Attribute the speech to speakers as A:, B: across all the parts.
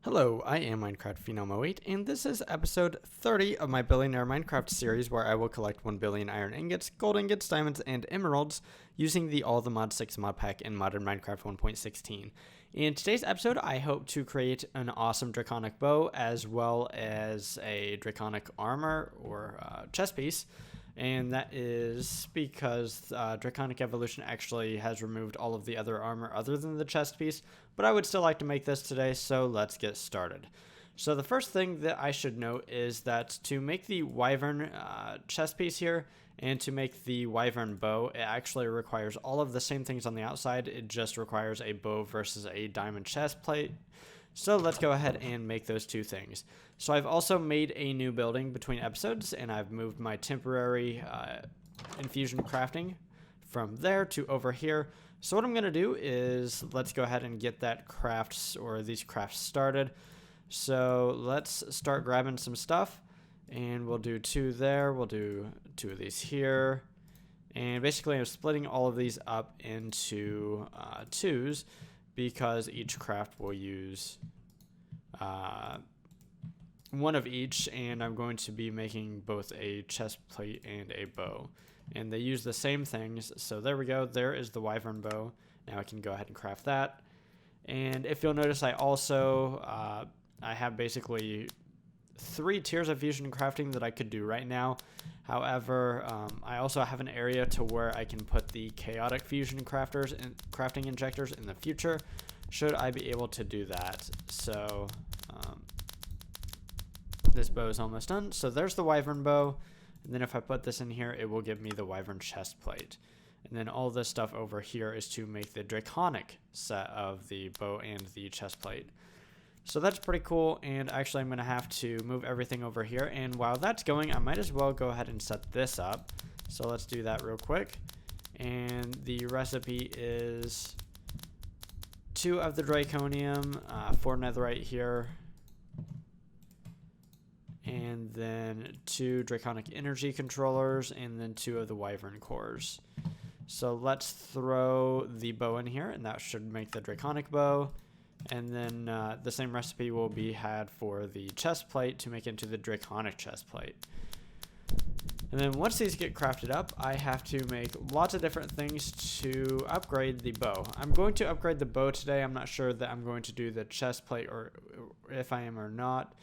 A: Hello, I am Minecraft Phenom08, and this is episode 30 of my Billionaire Minecraft series where I will collect 1 billion iron ingots, gold ingots, diamonds, and emeralds using the All the Mod 6 mod pack in Modern Minecraft 1.16. In today's episode, I hope to create an awesome Draconic Bow as well as a Draconic armor or chest piece. And that is because Draconic Evolution actually has removed all of the other armor other than the chest piece, but I would still like to make this today, so let's get started. So the first thing that I should note is that to make the Wyvern chest piece here and to make the Wyvern Bow, it actually requires all of the same things on the outside. It just requires a bow versus a diamond chest plate. So let's go ahead and make those two things. So I've also made a new building between episodes, and I've moved my temporary infusion crafting from there to over here. So what I'm going to do is let's go ahead and get that crafts or these crafts started. So let's start grabbing some stuff, and we'll do 2 there. We'll do 2 of these here. And basically I'm splitting all of these up into 2s because each craft will use 1 of each, and I'm going to be making both a chest plate and a bow. And they use the same things, so there we go. There is the Wyvern Bow. Now I can go ahead and craft that. And if you'll notice, I also I have basically 3 tiers of fusion crafting that I could do right now. However, I also have an area to where I can put the chaotic fusion crafters and crafting injectors in the future, should I be able to do that. So this bow is almost done. So there's the Wyvern Bow, and then if I put this in here, it will give me the Wyvern chest plate. And then all this stuff over here is to make the Draconic set of the bow and the chest plate. So that's pretty cool, and actually I'm going to have to move everything over here, and while that's going, I might as well go ahead and set this up. So let's do that real quick. And the recipe is 2 of the Draconium, 4 netherite here, and then 2 Draconic energy controllers, and then 2 of the Wyvern cores. So let's throw the bow in here, and that should make the Draconic Bow. And then the same recipe will be had for the chest plate to make into the Draconic chest plate. And then once these get crafted up, I have to make lots of different things to upgrade the bow. I'm going to upgrade the bow today. I'm not sure that I'm going to do the chest plate or if I am or not.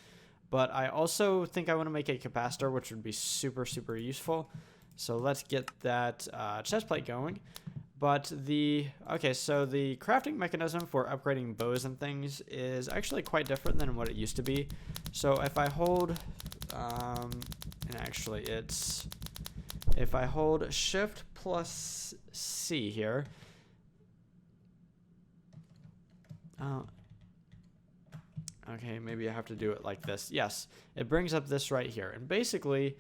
A: But I also think I want to make a capacitor, which would be super, super useful. So let's get that chest plate going. But so the crafting mechanism for upgrading bows and things is actually quite different than what it used to be. So if I hold, and actually it's, if I hold Shift plus C here, okay, maybe I have to do it like this. Yes, it brings up this right here. And basically,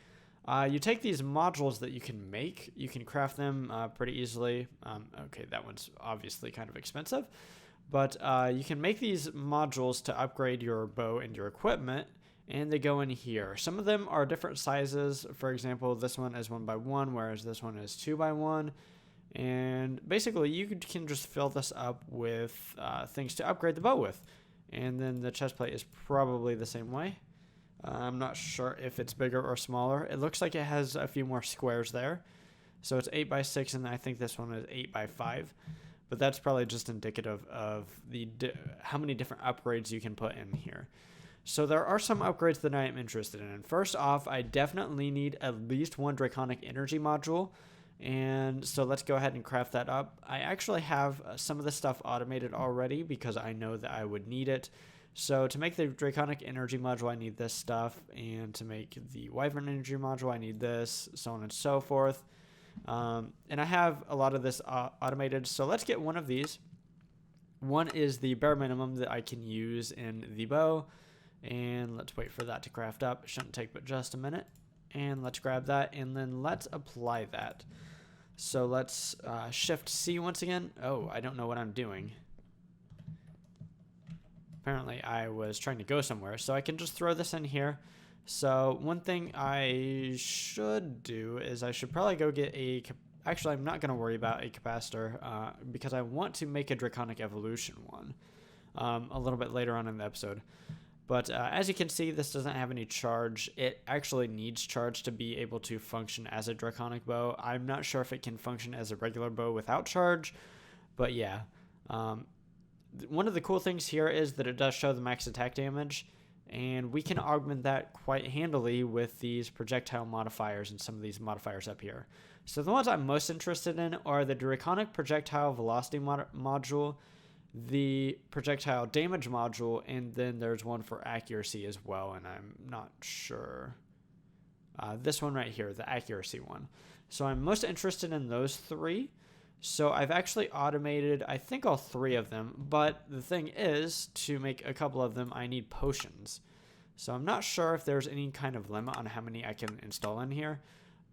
A: you take these modules that you can make, you can craft them pretty easily. Okay, that one's obviously kind of expensive, but you can make these modules to upgrade your bow and your equipment, and they go in here. Some of them are different sizes. For example, this one is 1x1, whereas this one is 2x1. And basically, you can just fill this up with things to upgrade the bow with. And then the chest plate is probably the same way. I'm not sure if it's bigger or smaller. It looks like it has a few more squares there. So it's 8x6, and I think this one is 8x5. But that's probably just indicative of how many different upgrades you can put in here. So there are some upgrades that I am interested in. First off, I definitely need at least 1 Draconic energy module. And so let's go ahead and craft that up. I actually have some of the stuff automated already because I know that I would need it. So to make the Draconic energy module, I need this stuff, and to make the Wyvern energy module, I need this, so on and so forth. And I have a lot of this automated, so let's get 1 of these. 1 is the bare minimum that I can use in the bow, and let's wait for that to craft up. It shouldn't take but just a minute. And let's grab that, and then let's apply that. So let's Shift C once again. Oh, I don't know what I'm doing. Apparently I was trying to go somewhere, so I can just throw this in here. So one thing I should do is I should probably go get a, actually I'm not going to worry about a capacitor because I want to make a Draconic Evolution one. a little bit later on in the episode. But as you can see, this doesn't have any charge. It actually needs charge to be able to function as a Draconic Bow. I'm not sure if it can function as a regular bow without charge, but yeah. One of the cool things here is that it does show the max attack damage, and we can augment that quite handily with these projectile modifiers and some of these modifiers up here. So the ones I'm most interested in are the Draconic Projectile Velocity module, the projectile damage module, and then there's one for accuracy as well, and I'm not sure. This one right here, the accuracy one. So I'm most interested in those three. So I've actually automated, I think, all three of them, but the thing is, to make a couple of them, I need potions. So I'm not sure if there's any kind of limit on how many I can install in here,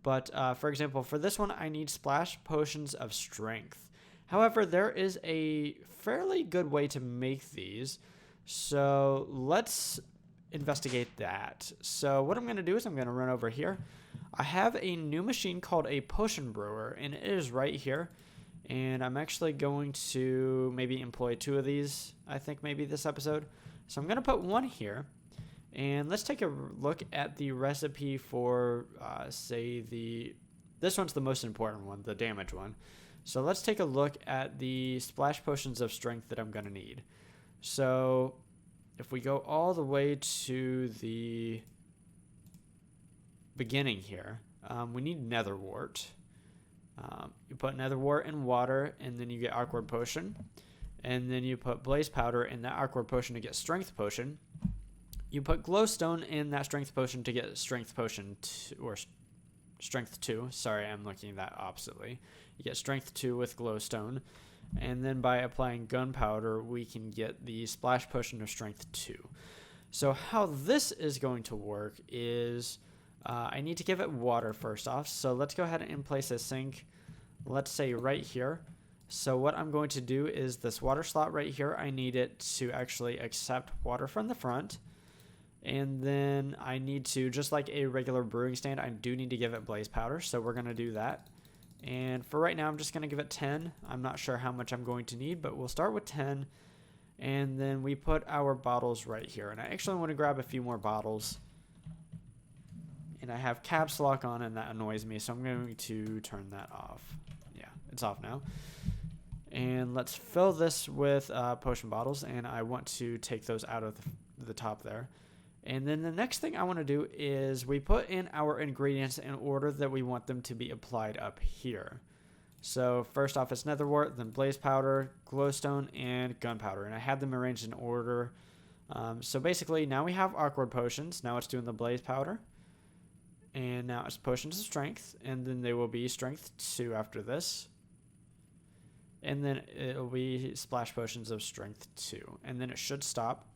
A: but for example, for this one, I need splash potions of strength. However, there is a fairly good way to make these, so let's investigate that. So what I'm going to do is I'm going to run over here. I have a new machine called a Potion Brewer, and it is right here, and I'm actually going to maybe employ 2 of these, I think, maybe this episode. So I'm going to put one here, and let's take a look at the recipe for, say, this one's the most important one, the damage one. So let's take a look at the splash potions of strength that I'm going to need. So if we go all the way to the beginning here, we need nether wart. You put nether wart in water, and then you get awkward potion. And then you put blaze powder in that awkward potion to get strength potion. You put glowstone in that strength potion to get strength potion, or strength 2. Sorry, I'm looking at that oppositely. You get strength 2 with glowstone, and then by applying gunpowder, we can get the splash potion of strength 2. So how this is going to work is I need to give it water first off. So let's go ahead and place a sink, let's say right here. So what I'm going to do is this water slot right here, I need it to actually accept water from the front. And then I need to, just like a regular brewing stand, I do need to give it blaze powder. So we're going to do that. And for right now, I'm just going to give it 10. I'm not sure how much I'm going to need, but we'll start with 10. And then we put our bottles right here. And I actually want to grab a few more bottles. And I have caps lock on, and that annoys me. So I'm going to turn that off. Yeah, it's off now. And let's fill this with potion bottles. And I want to take those out of the top there. And then the next thing I want to do is we put in our ingredients in order that we want them to be applied up here. So first off, it's nether wart, then blaze powder, glowstone, and gunpowder. And I had them arranged in order. So basically, now we have awkward potions. Now it's doing the blaze powder. And now it's potions of strength. And then they will be strength 2 after this. And then it'll be splash potions of strength 2. And then it should stop.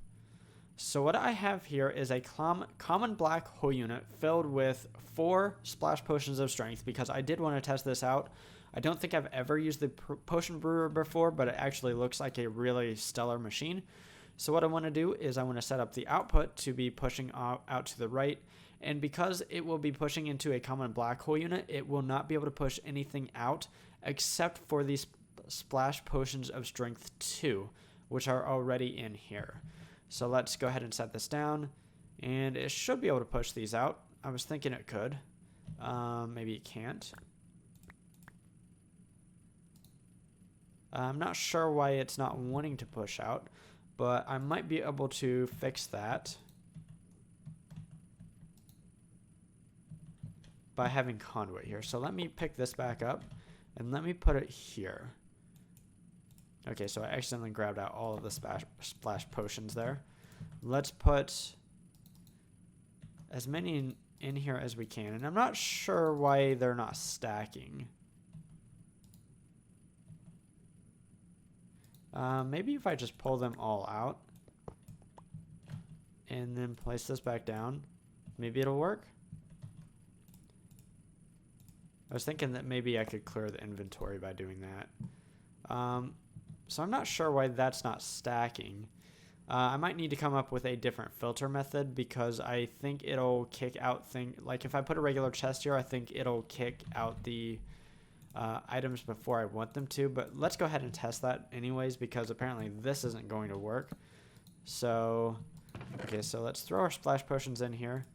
A: So what I have here is a common black hole unit filled with 4 splash potions of strength, because I did want to test this out. I don't think I've ever used the potion brewer before, but it actually looks like a really stellar machine. So what I want to do is I want to set up the output to be pushing out to the right. And because it will be pushing into a common black hole unit, it will not be able to push anything out except for these splash potions of strength 2, which are already in here. So let's go ahead and set this down, and it should be able to push these out. I was thinking it could. Maybe it can't. I'm not sure why it's not wanting to push out, but I might be able to fix that by having conduit here. So let me pick this back up, and let me put it here. Okay, so I accidentally grabbed out all of the splash potions there. Let's put as many in here as we can. And I'm not sure why they're not stacking. Maybe if I just pull them all out and then place this back down, maybe it'll work. I was thinking that maybe I could clear the inventory by doing that. So I'm not sure why that's not stacking. I might need to come up with a different filter method, because I think it'll kick out like if I put a regular chest here, I think it'll kick out the items before I want them to, but let's go ahead and test that anyways, because apparently this isn't going to work. So, okay, so let's throw our splash potions in here.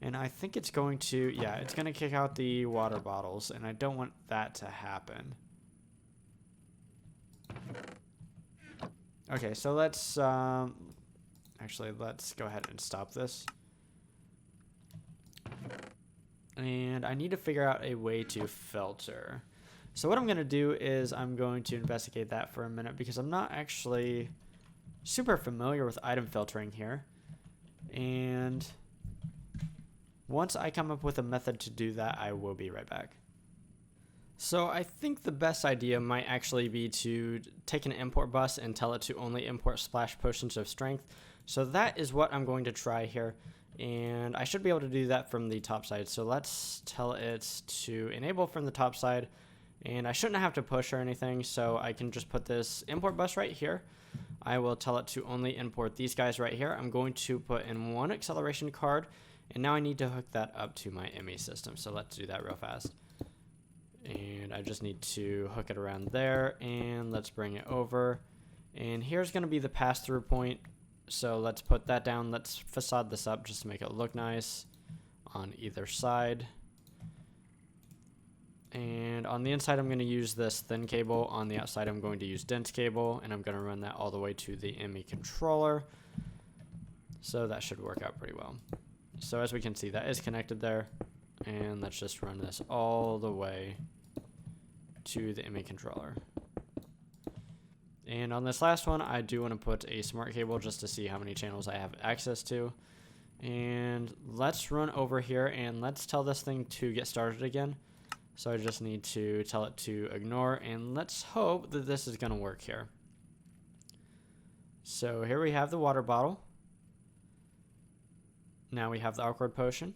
A: And I think it's going to, yeah, it's going to kick out the water bottles, and I don't want that to happen. Okay, so let's, actually, let's go ahead and stop this. And I need to figure out a way to filter. So what I'm going to do is I'm going to investigate that for a minute, because I'm not actually super familiar with item filtering here. And once I come up with a method to do that, I will be right back. So I think the best idea might actually be to take an import bus and tell it to only import splash potions of strength. So that is what I'm going to try here. And I should be able to do that from the top side. So let's tell it to enable from the top side. And I shouldn't have to push or anything, so I can just put this import bus right here. I will tell it to only import these guys right here. I'm going to put in one acceleration card, and now I need to hook that up to my ME system. So let's do that real fast. And I just need to hook it around there, and let's bring it over. And here's going to be the pass-through point. So let's put that down. Let's facade this up just to make it look nice on either side. And on the inside, I'm going to use this thin cable. On the outside, I'm going to use dense cable, and I'm going to run that all the way to the ME controller. So that should work out pretty well. So as we can see, that is connected there. And let's just run this all the way to the ME controller. And on this last one, I do want to put a smart cable just to see how many channels I have access to. And let's run over here and let's tell this thing to get started again. So I just need to tell it to ignore, and let's hope that this is going to work here. So here we have the water bottle. Now we have the awkward potion.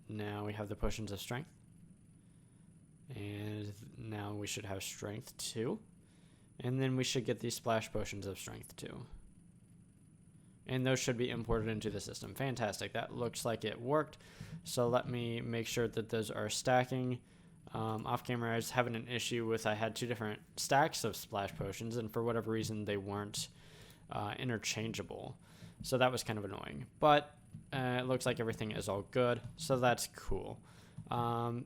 A: Now we have the potions of strength. And now we should have strength 2. And then we should get these splash potions of strength 2. And those should be imported into the system. Fantastic. That looks like it worked. So let me make sure that those are stacking. Off camera, I was having an issue with I had 2 different stacks of splash potions, and for whatever reason, they weren't interchangeable. So that was kind of annoying. But it looks like everything is all good. So that's cool. And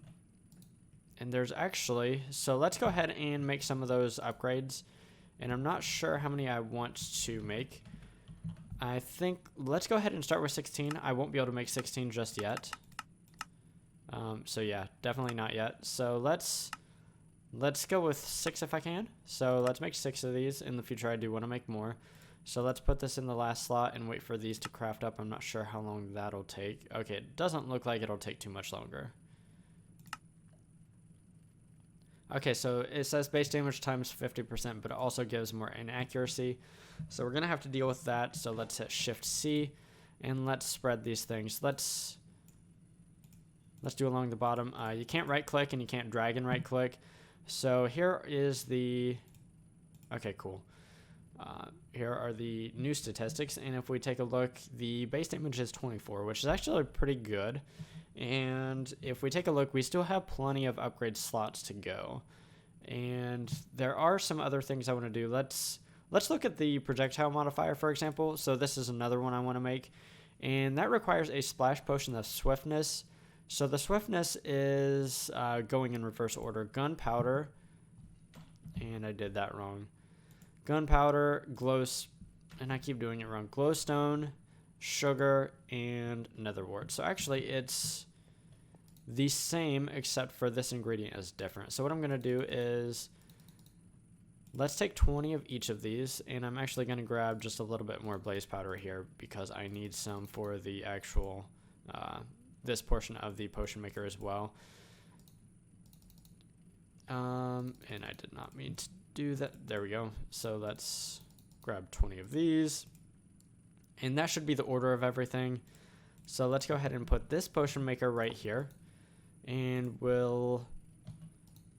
A: there's actually, so let's go ahead and make some of those upgrades. And I'm not sure how many I want to make. I think let's go ahead and start with 16. I won't be able to make 16 just yet. So yeah, definitely not yet. So let's go with 6 if I can. So let's make 6 of these. In the future, I do want to make more. So let's put this in the last slot and wait for these to craft up. I'm not sure how long that'll take. Okay, it doesn't look like it'll take too much longer. Okay, so it says base damage times 50%, but it also gives more inaccuracy. So we're going to have to deal with that. So let's hit Shift-C, and let's spread these things. Let's do along the bottom. You can't right-click, and you can't drag and right-click. So here is the... Okay, cool. Here are the new statistics, and if we take a look, the base damage is 24, which is actually pretty good. And if we take a look, we still have plenty of upgrade slots to go. And there are some other things I want to do. Let's look at the Projectile Modifier, for example. So this is another one I want to make. And that requires a splash potion of swiftness. So the swiftness is going in reverse order. Gunpowder. And I did that wrong. Gunpowder, and I keep doing it wrong. Glowstone, sugar, and netherwort. So actually it's the same, except for this ingredient is different. So what I'm going to do is let's take 20 of each of these, and I'm actually going to grab just a little bit more blaze powder here because I need some for the actual this portion of the potion maker as well. And I did not mean to do that. There we go. So let's grab 20 of these, and that should be the order of everything. So let's go ahead and put this potion maker right here, and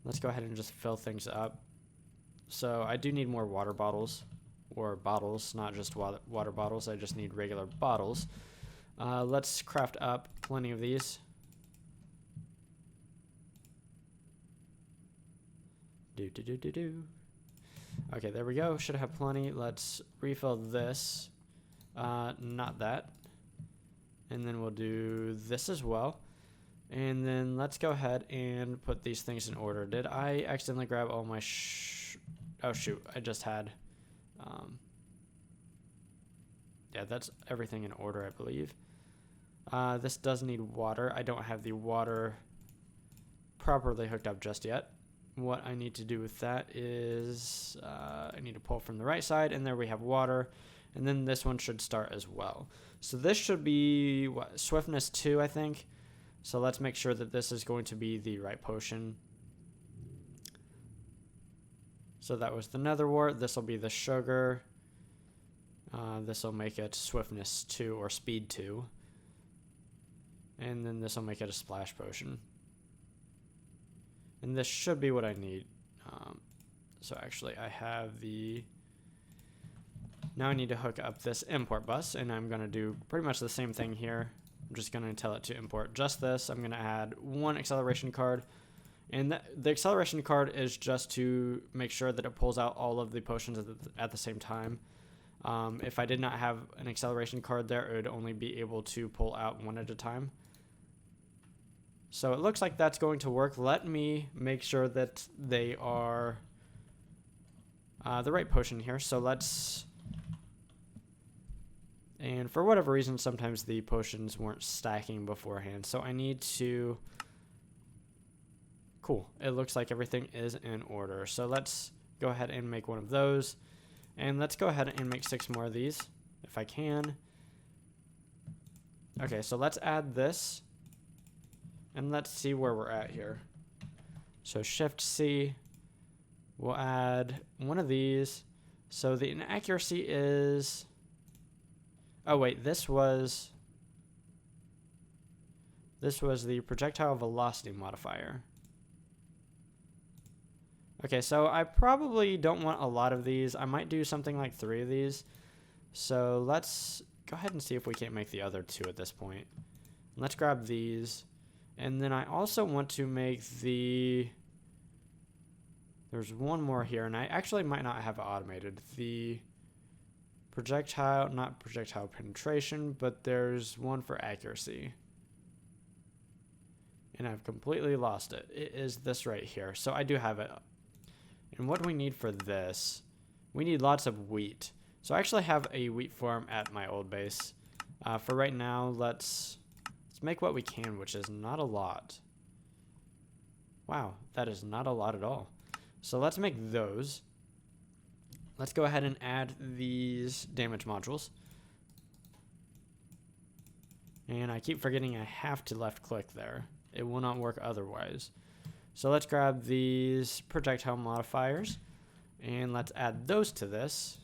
A: let's go ahead and just fill things up. So I do need more water bottles, or bottles, not just water bottles. I just need regular bottles. Let's craft up plenty of these. Okay, there we go. Should have plenty. Let's refill this. Not that. And then we'll do this as well. And then let's go ahead and put these things in order. Did I accidentally grab all my oh shoot, I just had yeah, that's everything in order, I believe. This does need water. I don't have the water properly hooked up just yet. What I need to do with that is I need to pull from the right side, and there we have water. And then this one should start as well. So this should be what, swiftness 2, I think. So let's make sure that this is going to be the right potion. So that was the nether wart. This will be the sugar. This will make it swiftness 2 or speed 2. And then this will make it a splash potion. And this should be what I need. So actually I have the... Now I need to hook up this import bus, and I'm going to do pretty much the same thing here. I'm just going to tell it to import just this. I'm going to add one acceleration card. And the acceleration card is just to make sure that it pulls out all of the potions at the same time. If I did not have an acceleration card there, it would only be able to pull out one at a time. So it looks like that's going to work. Let me make sure that they are the right potion here. So let's... And for whatever reason, sometimes the potions weren't stacking beforehand. So I need to... Cool. It looks like everything is in order. So let's go ahead and make one of those. And let's go ahead and make 6 more of these, if I can. Okay, so let's add this. And let's see where we're at here. So Shift-C. We'll add one of these. So the inaccuracy is... Oh, wait, this was the Projectile Velocity Modifier. Okay, so I probably don't want a lot of these. I might do something like 3 of these. So let's go ahead and see if we can't make the other 2 at this point. Let's grab these. And then I also want to make the... There's one more here, and I actually might not have it automated. The projectile, not projectile penetration, but there's one for accuracy. And I've completely lost it. It is this right here. So I do have it. And what do we need for this? We need lots of wheat. So I actually have a wheat farm at my old base. For right now, let's make what we can, which is not a lot. Wow, that is not a lot at all. So let's make those. Let's go ahead and add these damage modules. And I keep forgetting I have to left click there. It will not work otherwise. So let's grab these projectile modifiers and let's add those to this.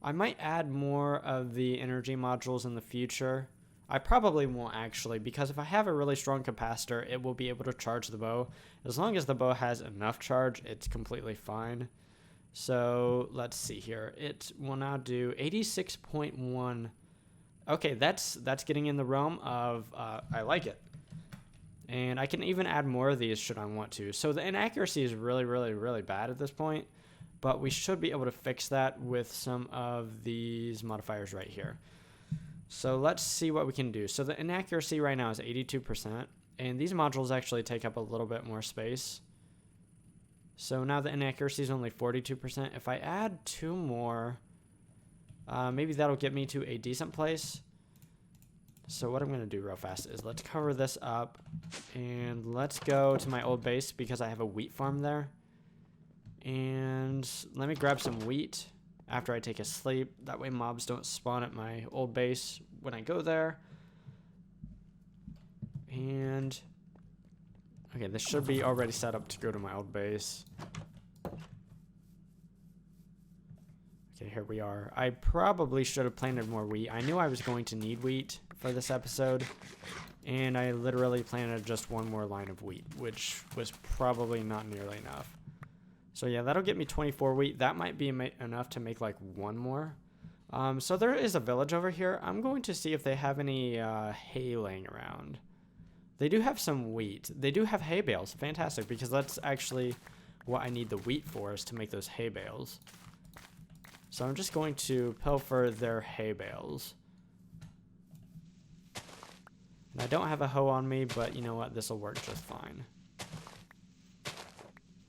A: I might add more of the energy modules in the future. I probably won't actually, because if I have a really strong capacitor, it will be able to charge the bow. As long as the bow has enough charge, it's completely fine. So let's see here. It will now do 86.1. Okay, that's getting in the realm of I like it. And I can even add more of these should I want to. So the inaccuracy is really, really, really bad at this point. But we should be able to fix that with some of these modifiers right here. So let's see what we can do. So the inaccuracy right now is 82%. And these modules actually take up a little bit more space. So now the inaccuracy is only 42%. If I add 2 more, maybe that'll get me to a decent place. So what I'm going to do real fast is let's cover this up. And let's go to my old base because I have a wheat farm there. And let me grab some wheat after I take a sleep. That way mobs don't spawn at my old base when I go there. And okay, this should be already set up to go to my old base. Okay, here we are. I probably should have planted more wheat. I knew I was going to need wheat for this episode. And I literally planted just one more line of wheat, which was probably not nearly enough. So yeah, that'll get me 24 wheat. That might be enough to make like 1 more. So there is a village over here. I'm going to see if they have any hay laying around. They do have some wheat. They do have hay bales. Fantastic, because let's actually what I need the wheat for is to make those hay bales. So I'm just going to pilfer their hay bales. And I don't have a hoe on me, but you know what? This will work just fine.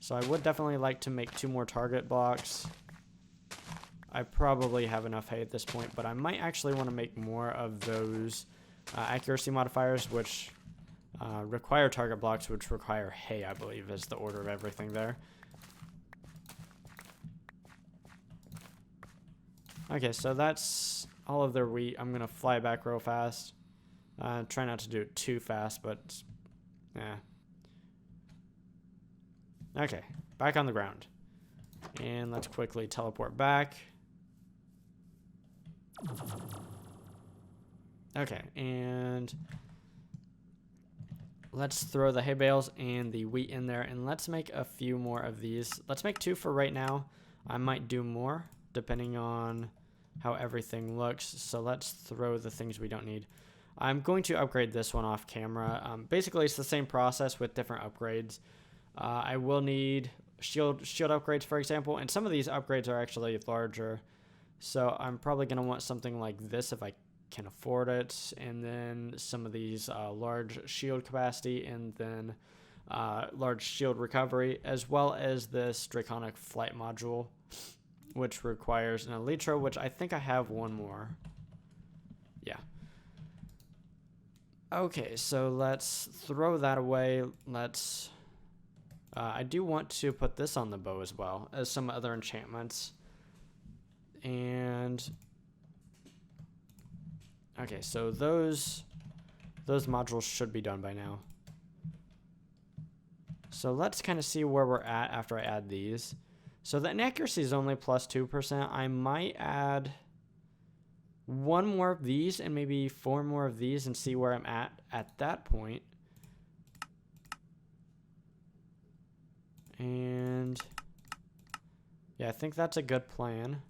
A: So I would definitely like to make 2 more target blocks. I probably have enough hay at this point, but I might actually want to make more of those accuracy modifiers, which require target blocks, which require hay, I believe, is the order of everything there. Okay, so that's all of their wheat. I'm going to fly back real fast. Try not to do it too fast, but yeah. Okay, back on the ground. And let's quickly teleport back. Okay, and let's throw the hay bales and the wheat in there, and let's make a few more of these. Let's make 2 for right now. I might do more, depending on how everything looks. So let's throw the things we don't need. I'm going to upgrade this one off camera. Basically, it's the same process with different upgrades. I will need shield upgrades, for example, and some of these upgrades are actually larger. So I'm probably going to want something like this if I can afford it, and then some of these large shield capacity, and then large shield recovery, as well as this Draconic flight module, which requires an elytra, which I think I have 1 more. Yeah. Okay, so let's throw that away. Let's... I do want to put this on the bow as well as some other enchantments. And... okay, so those modules should be done by now. So let's kind of see where we're at after I add these. So the inaccuracy is only plus 2%. I might add 1 more of these and maybe 4 more of these and see where I'm at that point. And yeah, I think that's a good plan.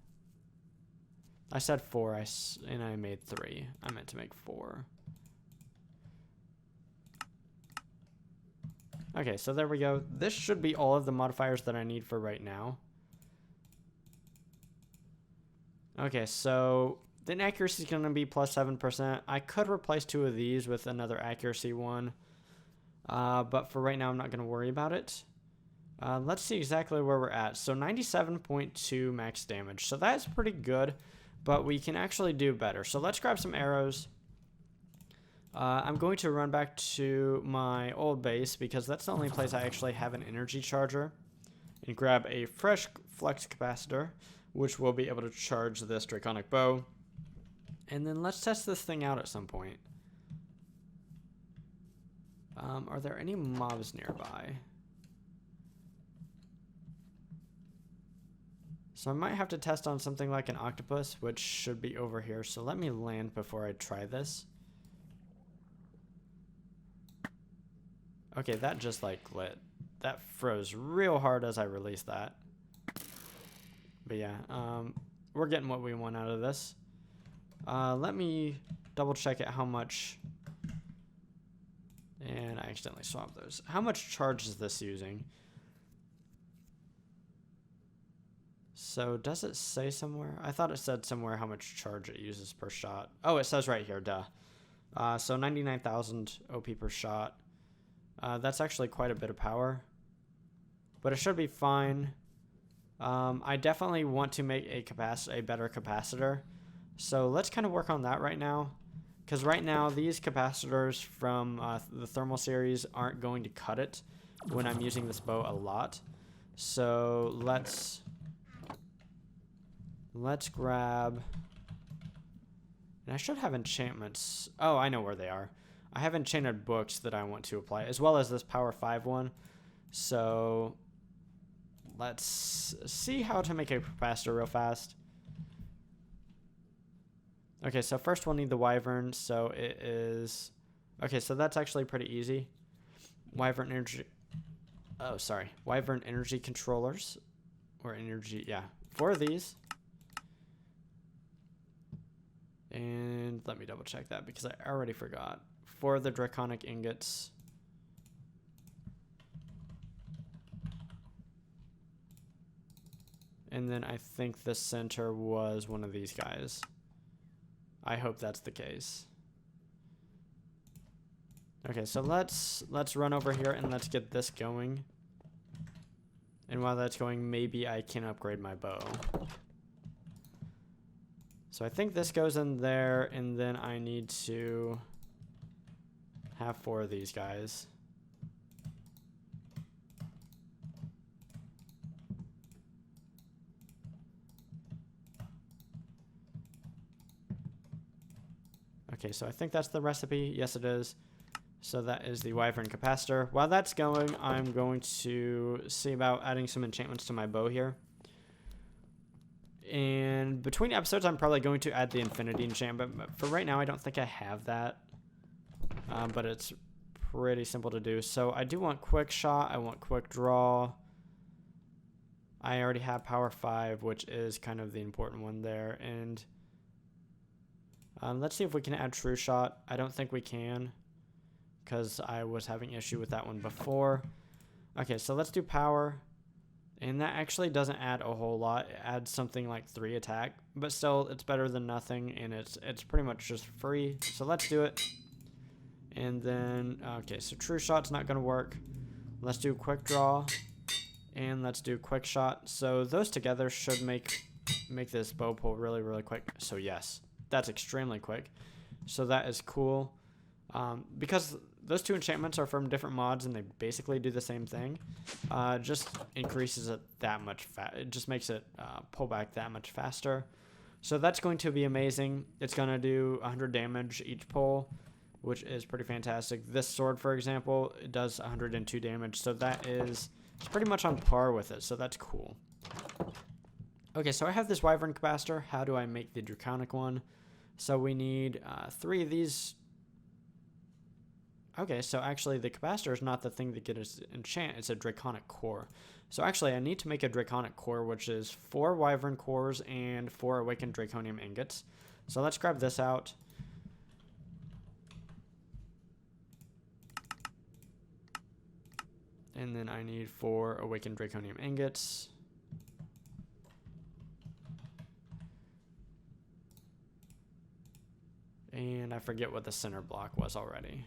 A: I said 4, and I made 3. I meant to make 4. Okay, so there we go. This should be all of the modifiers that I need for right now. Okay, so the inaccuracy is going to be plus 7%. I could replace 2 of these with another accuracy one. But for right now, I'm not going to worry about it. Let's see exactly where we're at. So 97.2 max damage. So that's pretty good, but we can actually do better. So let's grab some arrows. I'm going to run back to my old base because that's the only place I actually have an energy charger, and grab a fresh flux capacitor, which will be able to charge this Draconic Bow. And then let's test this thing out at some point. Are there any mobs nearby? So I might have to test on something like an octopus, which should be over here. So let me land before I try this. Okay, that just like lit. That froze real hard as I released that. But yeah, we're getting what we want out of this. Let me double check at how much. And I accidentally swapped those. How much charge is this using? So does it say somewhere? I thought it said somewhere how much charge it uses per shot. Oh, it says right here, duh. So 99,000 OP per shot. That's actually quite a bit of power, but it should be fine. I definitely want to make a better capacitor. So let's kind of work on that right now. Because right now, these capacitors from the thermal series aren't going to cut it when I'm using this bow a lot. So let's grab... and I should have enchantments. Oh, I know where they are. I have enchanted books that I want to apply, as well as this Power 5 one. So let's see how to make a capacitor real fast. Okay, so first we'll need the Wyvern. So it is... okay, so that's actually pretty easy. Wyvern energy... oh, sorry. Wyvern energy controllers. Or energy... yeah. 4 of these. And let me double check that because I already forgot. 4 of the Draconic ingots. And then I think the center was one of these guys. I hope that's the case. Okay, so let's run over here and let's get this going. And while that's going, maybe I can upgrade my bow. So I think this goes in there, and then I need to have 4 of these guys. Okay, so I think that's the recipe. Yes, it is. So that is the Wyvern Capacitor. While that's going, I'm going to see about adding some enchantments to my bow here. And between episodes, I'm probably going to add the Infinity enchantment. But for right now, I don't think I have that. But it's pretty simple to do. So I do want Quick Shot. I want Quick Draw. I already have Power 5, which is kind of the important one there. And let's see if we can add True Shot. I don't think we can, because I was having issue with that one before. Okay, so let's do Power. And that actually doesn't add a whole lot. It adds something like 3 attack. But still, it's better than nothing, and it's pretty much just free. So let's do it. And then, okay, so True Shot's not going to work. Let's do Quick Draw. And let's do Quick Shot. So those together should make this bow pull really, really quick. So yes, that's extremely quick. So that is cool. Because those 2 enchantments are from different mods and they basically do the same thing, just increases it that much. It just makes it pull back that much faster. So that's going to be amazing. It's going to do 100 damage each pull, which is pretty fantastic. This sword, for example, it does 102 damage. So that is pretty much on par with it. So that's cool. Okay, so I have this Wyvern Capacitor. How do I make the Draconic one? So we need 3 of these. Okay, so actually the Capacitor is not the thing that gets us enchant, it's a Draconic Core. So actually I need to make a Draconic Core, which is 4 Wyvern Cores and 4 Awakened Draconium Ingots. So let's grab this out. And then I need 4 Awakened Draconium Ingots. And I forget what the center block was already.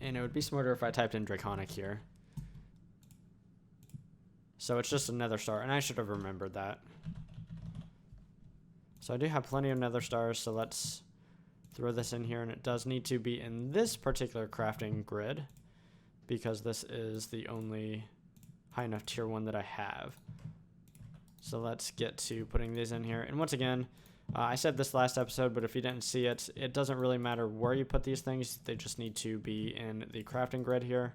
A: And it would be smarter if I typed in Draconic here. So it's just a Nether Star, and I should have remembered that. So I do have plenty of Nether Stars, so let's throw this in here, and it does need to be in this particular crafting grid, because this is the only high enough tier 1 that I have. So let's get to putting these in here. And once again, I said this last episode, but if you didn't see it, it doesn't really matter where you put these things. They just need to be in the crafting grid here.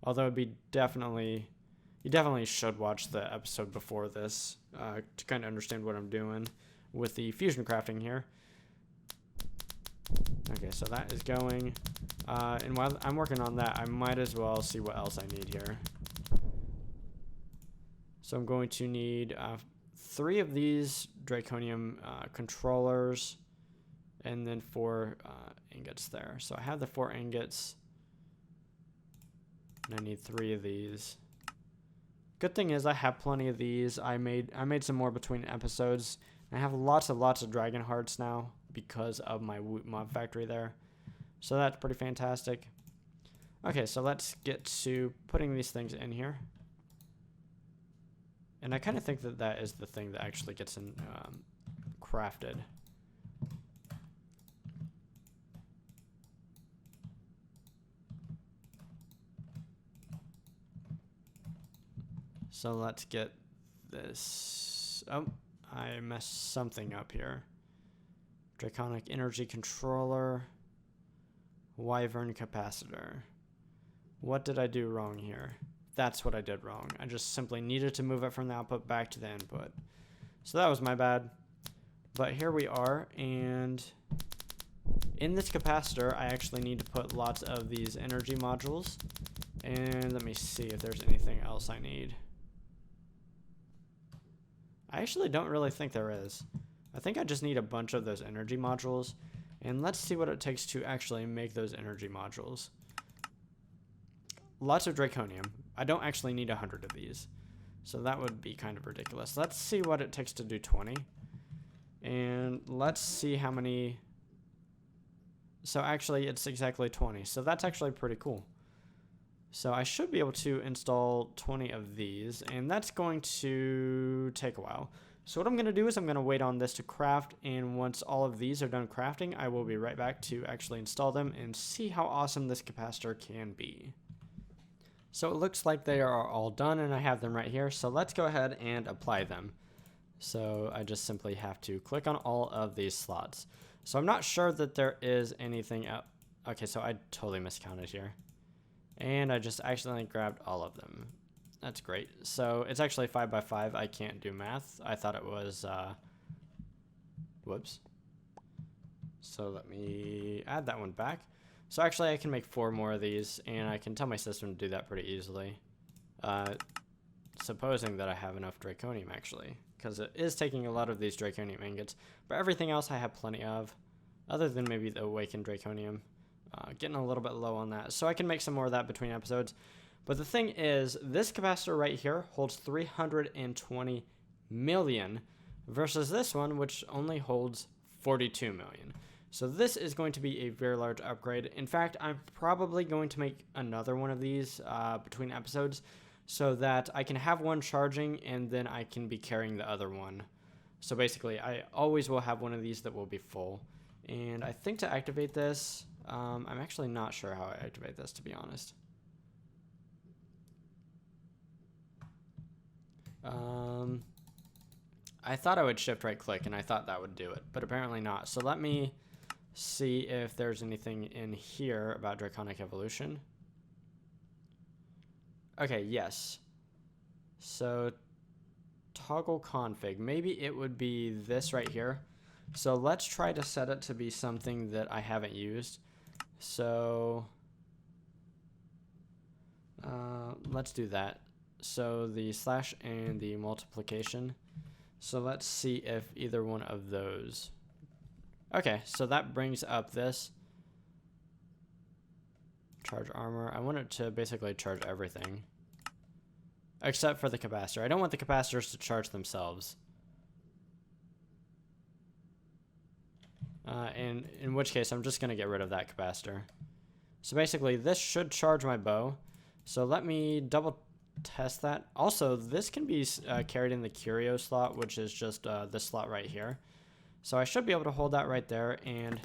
A: Although it'd be you definitely should watch the episode before this to kind of understand what I'm doing with the fusion crafting here. Okay, so that is going. And while I'm working on that, I might as well see what else I need here. So I'm going to need 3 of these Draconium controllers, and then 4 ingots there. So I have the 4 ingots, and I need 3 of these. Good thing is I have plenty of these. I made some more between episodes. I have lots of dragon hearts now because of my mob factory there. So that's pretty fantastic. Okay, so let's get to putting these things in here. And I kind of think that that is the thing that actually gets in, crafted. So let's get this. Oh, I messed something up here. Draconic Energy Controller. Wyvern Capacitor. What did I do wrong here? That's what I did wrong. I just simply needed to move it from the output back to the input. So that was my bad. But here we are, and in this capacitor, I actually need to put lots of these energy modules. And let me see if there's anything else I need. I actually don't really think there is. I think I just need a bunch of those energy modules. And let's see what it takes to actually make those energy modules. lots of Draconium. I don't actually need 100 of these. So that would be kind of ridiculous. Let's see what it takes to do 20. And let's see how many... So actually, it's exactly 20. So that's actually pretty cool. So I should be able to install 20 of these. And that's going to take a while. So what I'm going to do is I'm going to wait on this to craft. And once all of these are done crafting, I will be right back to actually install them and see how awesome this capacitor can be. So it looks like they are all done and I have them right here. So let's go ahead and apply them. So I just simply have to click on all of these slots. So I'm not sure that there is anything out. Okay, so I totally miscounted here. And I just accidentally grabbed all of them. That's great. So it's actually 5 by 5. I can't do math. I thought it was, whoops. So let me add that one back. So actually I can make 4 more of these, and I can tell my system to do that pretty easily. Supposing that I have enough Draconium, actually. Because it is taking a lot of these Draconium ingots. But everything else I have plenty of. Other than maybe the Awakened Draconium. Getting a little bit low on that. So I can make some more of that between episodes. But the thing is, this capacitor right here holds 320 million. Versus this one, which only holds 42 million. So this is going to be a very large upgrade. In fact, I'm probably going to make another one of these between episodes so that I can have one charging and then I can be carrying the other one. So basically, I always will have one of these that will be full. And I think to activate this, I'm actually not sure how I activate this, to be honest. I thought I would shift right click and I thought that would do it, but apparently not. So let me see if there's anything in here about Draconic Evolution. Okay, yes. So toggle config. Maybe it would be this right here. So let's try to set it to be something that I haven't used. So let's do that. So the slash and the multiplication. So let's see if either one of those. Okay, so that brings up this. Charge armor. I want it to basically charge everything. Except for the capacitor. I don't want the capacitors to charge themselves. And in which case, I'm just going to get rid of that capacitor. So basically, this should charge my bow. So let me double test that. Also, this can be carried in the curio slot, which is just this slot right here. So I should be able to hold that right there, and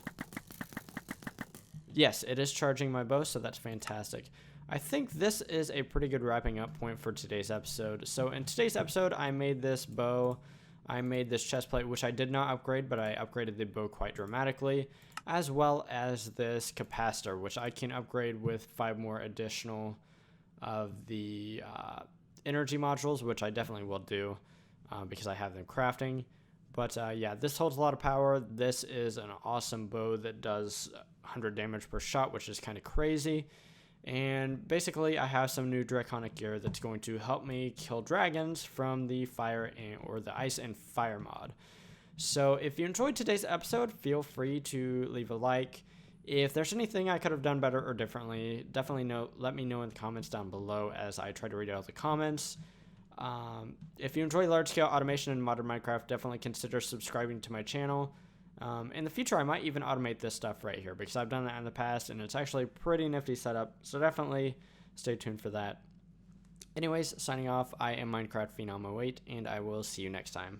A: yes, it is charging my bow, so that's fantastic. I think this is a pretty good wrapping up point for today's episode. So in today's episode, I made this bow, I made this chest plate, which I did not upgrade, but I upgraded the bow quite dramatically, as well as this capacitor, which I can upgrade with 5 more additional of the energy modules, which I definitely will do because I have them crafting. But yeah, this holds a lot of power. This is an awesome bow that does 100 damage per shot, which is kind of crazy. And basically, I have some new Draconic gear that's going to help me kill dragons from the fire or the ice and fire mod. So if you enjoyed today's episode, feel free to leave a like. If there's anything I could have done better or differently, definitely let me know in the comments down below as I try to read out the comments. If you enjoy large-scale automation in modern Minecraft, definitely consider subscribing to my channel. In the future, I might even automate this stuff right here because I've done that in the past and it's actually pretty nifty setup. So definitely stay tuned for that. Anyways, signing off, I am Minecraft Phenom 08 and I will see you next time.